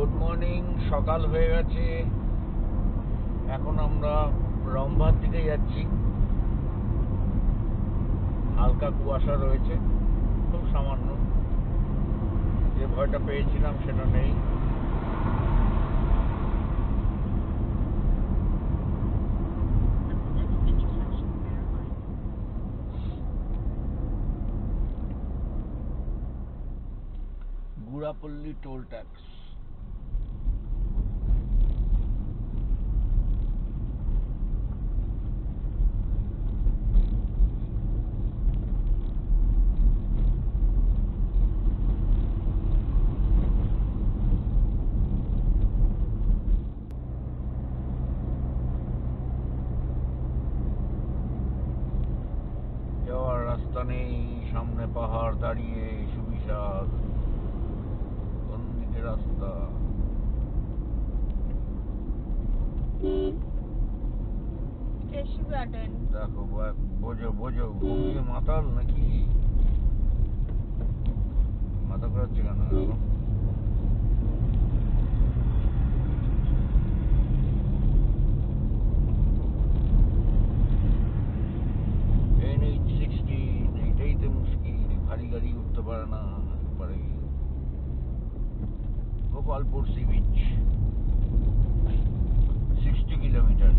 Good morning. সকাল হয়ে গেছে, এখন আমরা রম্ভার দিকে যাচ্ছি। হালকা কুয়াশা রয়েছে, খুব সামান্য। যে ভয়টা পেয়েছিলাম সেটা নেই। গুড়াপল্লী টোল ট্যাক্স। যাওয়ার রাস্তা নেই, সামনে পাহাড় দাঁড়িয়ে সুবিশাল। কোন দিকে রাস্তা? দেখো, বোঝো বোঝো, ঘুমিয়ে মাতাল নাকি? মাথা ঘোরাচ্ছে কেন এখন? এইটাই তো মুশকিল, ভারী গাড়ি উঠতে পারে না। পারে গোপালপুর সি বিচ 60 কিলোমিটার।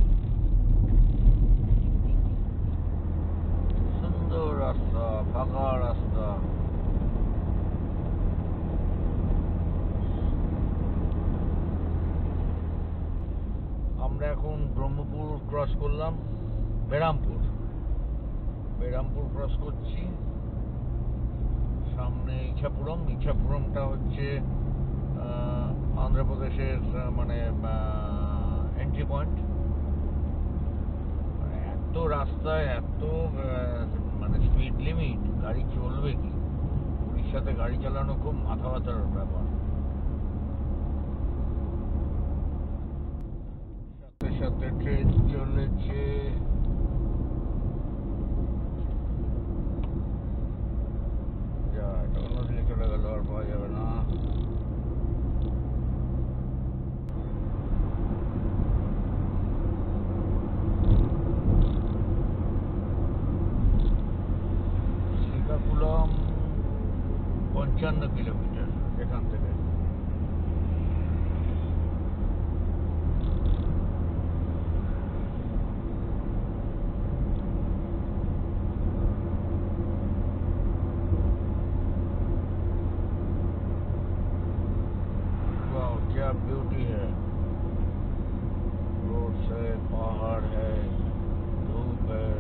সুন্দর রাস্তা, ফাঁকা রাস্তা। আমরা এখন ব্রহ্মপুর ক্রস করলাম, বেরামপুর ক্রস করছি। সামনে ইছাপুরমটা হচ্ছে অন্ধ্রপ্রদেশের মানে এন্ট্রি পয়েন্ট। এত রাস্তায় এত মানে স্পিড লিমিট, গাড়ি চলবে কি? উড়িষ্যাতে গাড়ি চালানো খুব মাথা ব্যথার ব্যাপার। সাথে সাথে ট্রেন চলেছে। যা, এটা অন্যদিকে চলে গেল, আর পাওয়া যাবে না। শ্রীকাকুলাম 55 কিলোমিটার এখান থেকে। वाह, क्या ब्यूटी है। रोड से पहाड़ है, धूप है।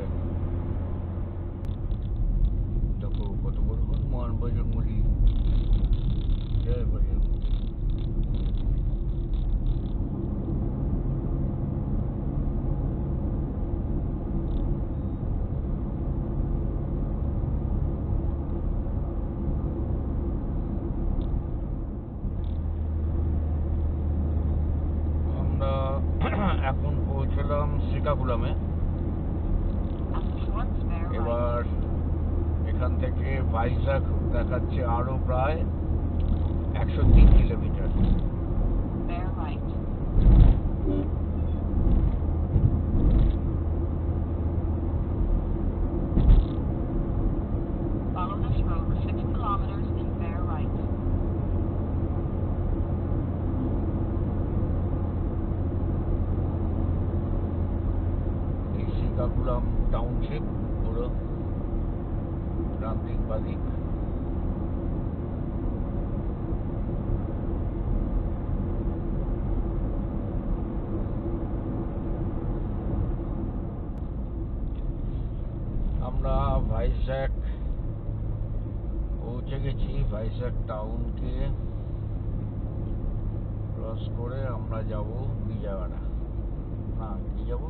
देखो कत बड़ हनुमान बजरंगबली। जय बजरंगबली। এখন পৌঁছলাম শ্রীকাকুলামে। এবার এখান থেকে ভাইজ্যাক দেখাচ্ছে আরো প্রায় 103 কিলোমিটার। শ্রীকাকুলাম টাউনশিপ পুরো ডান দিক বাদিক। আমরা ভাইজ্যাক পৌঁছে গেছি। ভাইজ্যাক টাউনকে ক্রস করে আমরা যাব বিজয়ওয়াড়া। না, কি যাব?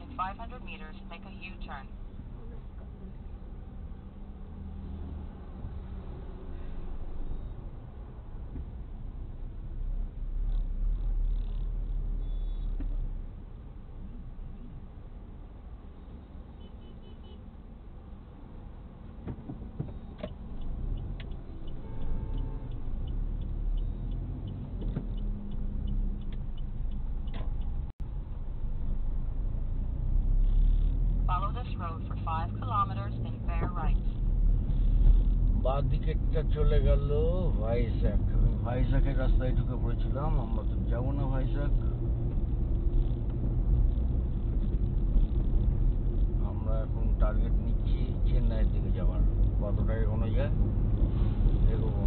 In 500 meters, make a U-turn. বাঁ দিকেরটা চলে গেল ভাইজ্যাক। আমি ভাইজ্যাকের রাস্তায় ঢুকে পড়েছিলাম, আমরা তো যাবো না ভাইজ্যাক, আমরা এখন টার্গেট নিচ্ছি চেন্নাইয়ের দিকে যাওয়ার। কতটা এগোনো যায় এগোবো।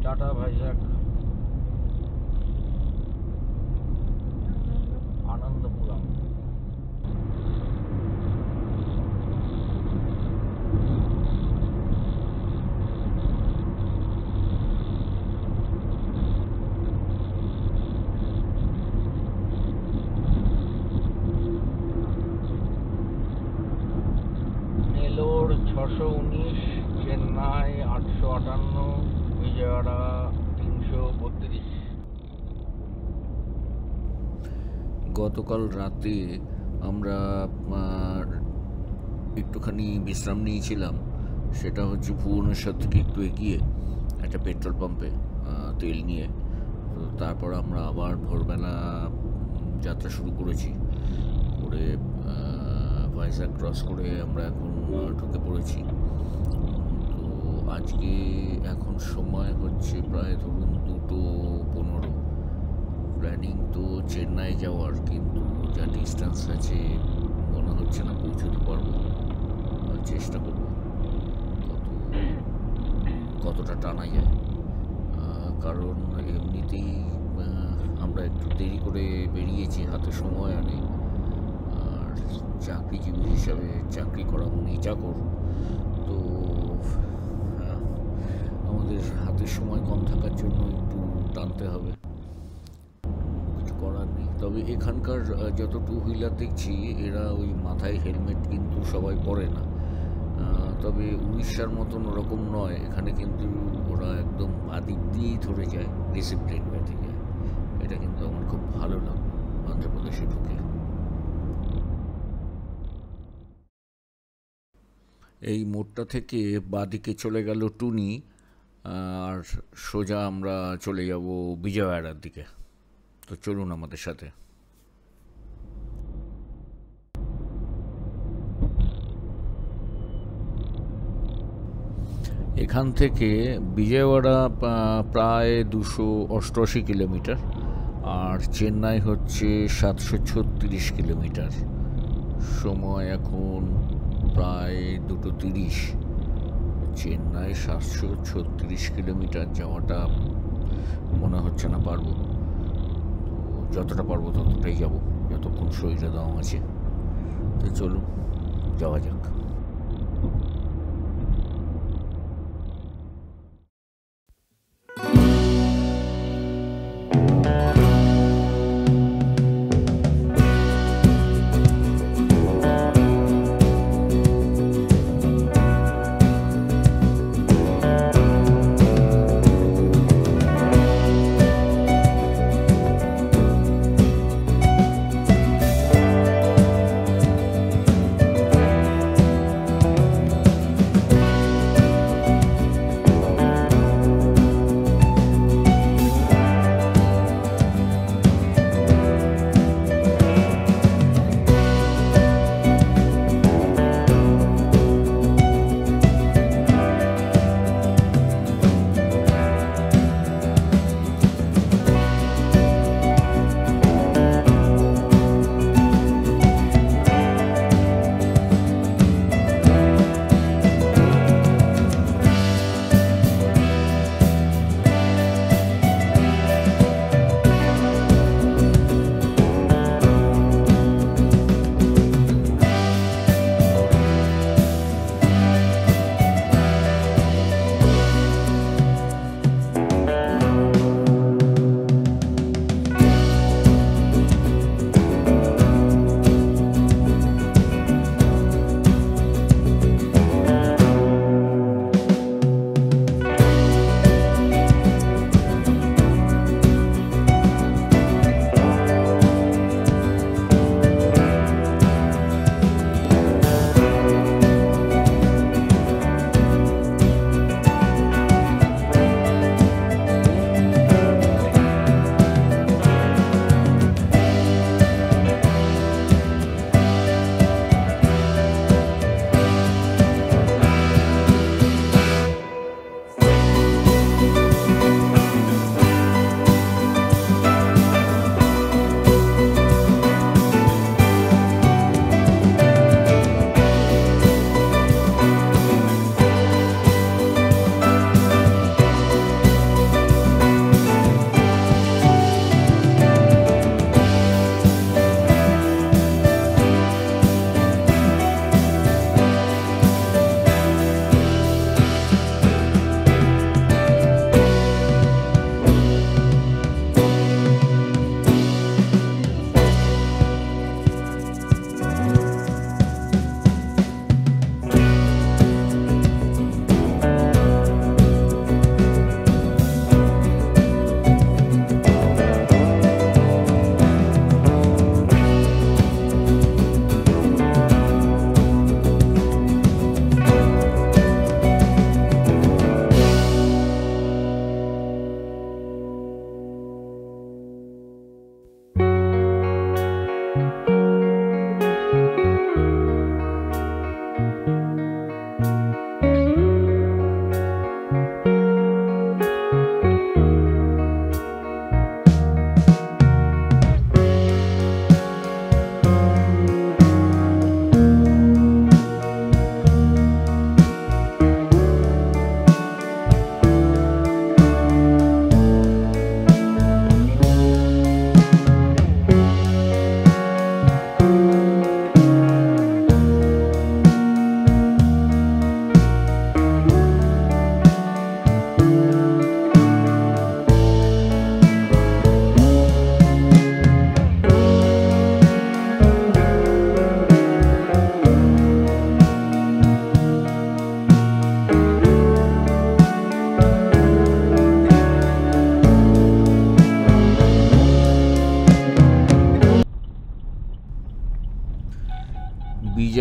টাটা ভাইজ্যাক, আনন্দপুরম। নেলোর 619, চেন্নাই 858, বিজয়ওয়াড়া 332। গতকাল রাতে আমরা একটুখানি বিশ্রাম নিয়েছিলাম, সেটা হচ্ছে ভুবনেশ্বর থেকে একটু এগিয়ে একটা পেট্রোল পাম্পে তেল নিয়ে। তো তারপর আমরা আবার ভোরবেলা যাত্রা শুরু করেছি, করে ভাইজ্যাক ক্রস করে আমরা এখন ঢুকে পড়েছি। তো আজকে এখন সময় হচ্ছে প্রায় ধরুন 2:15। প্ল্যানিং তো চেন্নাই যাওয়ার, কিন্তু যা ডিস্টেন্স আছে মনে হচ্ছে না পৌঁছতে পারবো। চেষ্টা করবো কতটা টানা যায়, কারণ এমনিতেই আমরা একটু দেরি করে বেরিয়েছি, হাতে সময় নেই। আর চাকরিজীবী হিসাবে চাকরি করা মনেই চাকর, তো আমাদের হাতের সময় কম থাকার জন্য একটু টানতে হবে, কিছু করার নেই। তবে এখানকার যত টু হুইলার দেখছি এরা ওই মাথায় হেলমেট কিন্তু সবাই পরে না। তবে উড়িষ্যার মতন ওরকম নয়, এখানে কিন্তু ওরা একদম বাদিক দিয়েই ধরে যায়, ডিসিপ্লিন বেঁধে যায়। এটা কিন্তু আমার খুব ভালো লাগলো অন্ধ্রপ্রদেশে ঢুকে। এই মোড়টা থেকে বাদিকে চলে গেল টুনি, আর সোজা আমরা চলে যাব বিজয়ওয়াড়ার দিকে। তো চলুন আমাদের সাথে। এখান থেকে বিজয়ওয়াড়া প্রায় 288 কিলোমিটার, আর চেন্নাই হচ্ছে 736 কিলোমিটার। সময় এখন প্রায় 2:30। চেন্নাই 736 কিলোমিটার যাওয়াটা মনে হচ্ছে না পারবো, তো যতটা পারবো ততটাই যাব, যতক্ষণ শরীরে দাম আছে। তো চলুন যাওয়া যাক।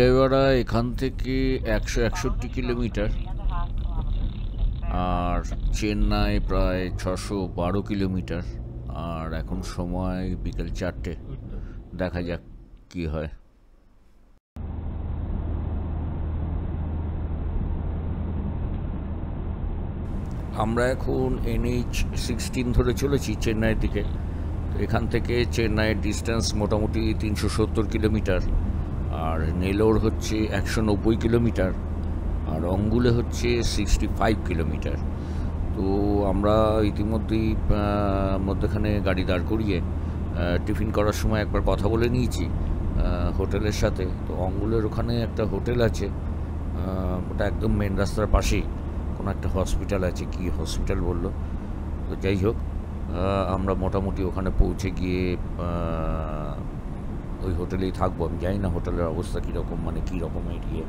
বিজয়ওয়াড়া এখান থেকে 161 কিলোমিটার, আর চেন্নাই প্রায় 612 কিলোমিটার। আর এখন সময় বিকেল 4টে, দেখা যাক কি হয়। আমরা এখন NH16 ধরে চলেছি চেন্নাইয়ের দিকে। এখান থেকে চেন্নাইয়ের ডিস্টেন্স মোটামুটি 370 কিলোমিটার, আর নেলোর হচ্ছে 190 কিলোমিটার, আর অঙ্গুলে হচ্ছে 65 কিলোমিটার। তো আমরা ইতিমধ্যেই মধ্যখানে গাড়ি দাঁড় করিয়ে টিফিন করার সময় একবার কথা বলে নিয়েছি হোটেলের সাথে। তো অঙ্গুলের ওখানে একটা হোটেল আছে, ওটা একদম মেন রাস্তার পাশেই কোনো একটা হসপিটাল আছে, কি হসপিটাল বললো। তো যাই হোক, আমরা মোটামুটি ওখানে পৌঁছে গিয়ে ওই হোটেলেই থাকবো। আমি জানি না হোটেলের অবস্থা কীরকম, মানে কী রকম এরিয়া।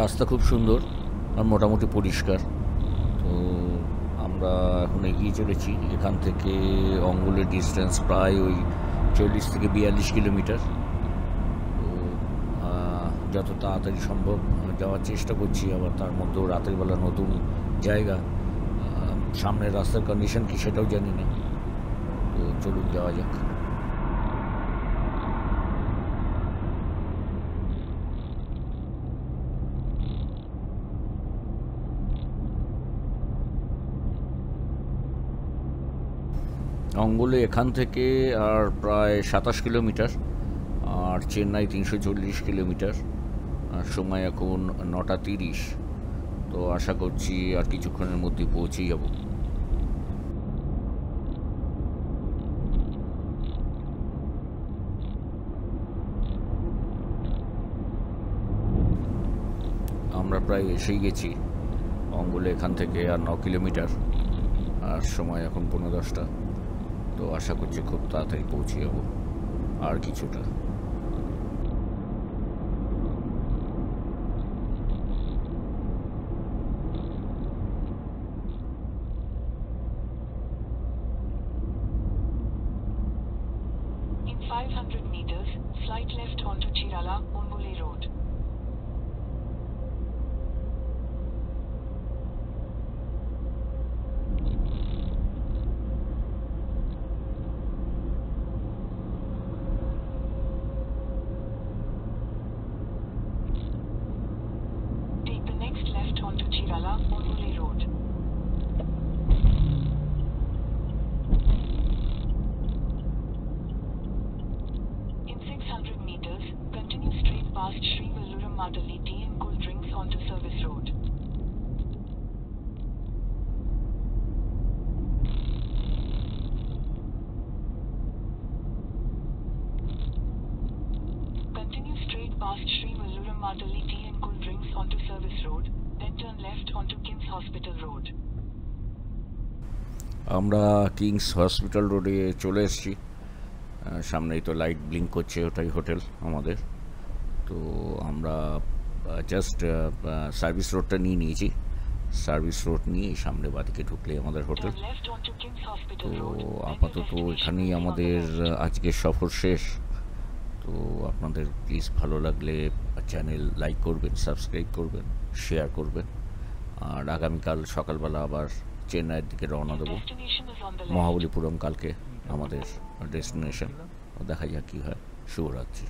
রাস্তা খুব সুন্দর আর মোটামুটি পরিষ্কার। তো আমরা এখন এগিয়ে চলেছি। এখান থেকে অঙ্গুলের ডিস্টেন্স প্রায় ওই 40 থেকে 42 কিলোমিটার। তো যত তাড়াতাড়ি সম্ভব যাওয়ার চেষ্টা করছি। আবার তার মধ্যেও রাতের বেলা নতুন জায়গা, সামনের রাস্তার কন্ডিশন কি সেটাও জানি না। তো চলুন যাওয়া যাক। অঙ্গুলে এখান থেকে আর প্রায় 27 কিলোমিটার, আর চেন্নাই 340 কিলোমিটার, আর সময় এখন 9:30। তো আশা করছি আর কিছুক্ষণের মধ্যে পৌঁছে যাব। আমরা প্রায় এসেই গেছি অঙ্গুলে। এখান থেকে আর 9 কিলোমিটার, আর সময় এখন 10:15। তো আশা করছি খুব তাড়াতাড়ি পৌঁছে যাব। আর কিছুটা In 500 meters, slight left onto Chirala, Umbuli Road. Take the next left onto Chirala, Umbuli Road. In 600 meters, continue straight past Sri Velluram Madali Tea and Cool Drinks onto Service Road. Continue straight past Sri Velluram Madali Tea and Cool Drinks onto Service Road, then turn left onto King's Hospital Road. আমরা Kings hospital রোডে চলে এসেছি। সামনেই তো light blink করছে, ওটাই hotel আমাদের। তো আমরা জাস্ট সার্ভিস রোডটা নিয়ে নিয়েছি। সার্ভিস রোড নিয়ে সামনে বাদিকে ঢুকলেই আমাদের hotel. Turn left onto King's Hospital তো Road. then আপাতত your destination এখানেই will be on the আমাদের left. আজকের সফর শেষ। তো আপনাদের প্লিজ ভালো লাগলে চ্যানেল লাইক করবেন, সাবস্ক্রাইব করবেন, শেয়ার করবেন। আর আগামীকাল সকালবেলা আবার চেন্নাইয়ের দিকে রওনা Your দেবো। destination is on the left. Mahabalipuram কালকে আমাদের ডেস্টিনেশন। দেখা যাক কী হয়। শুভরাত্রি।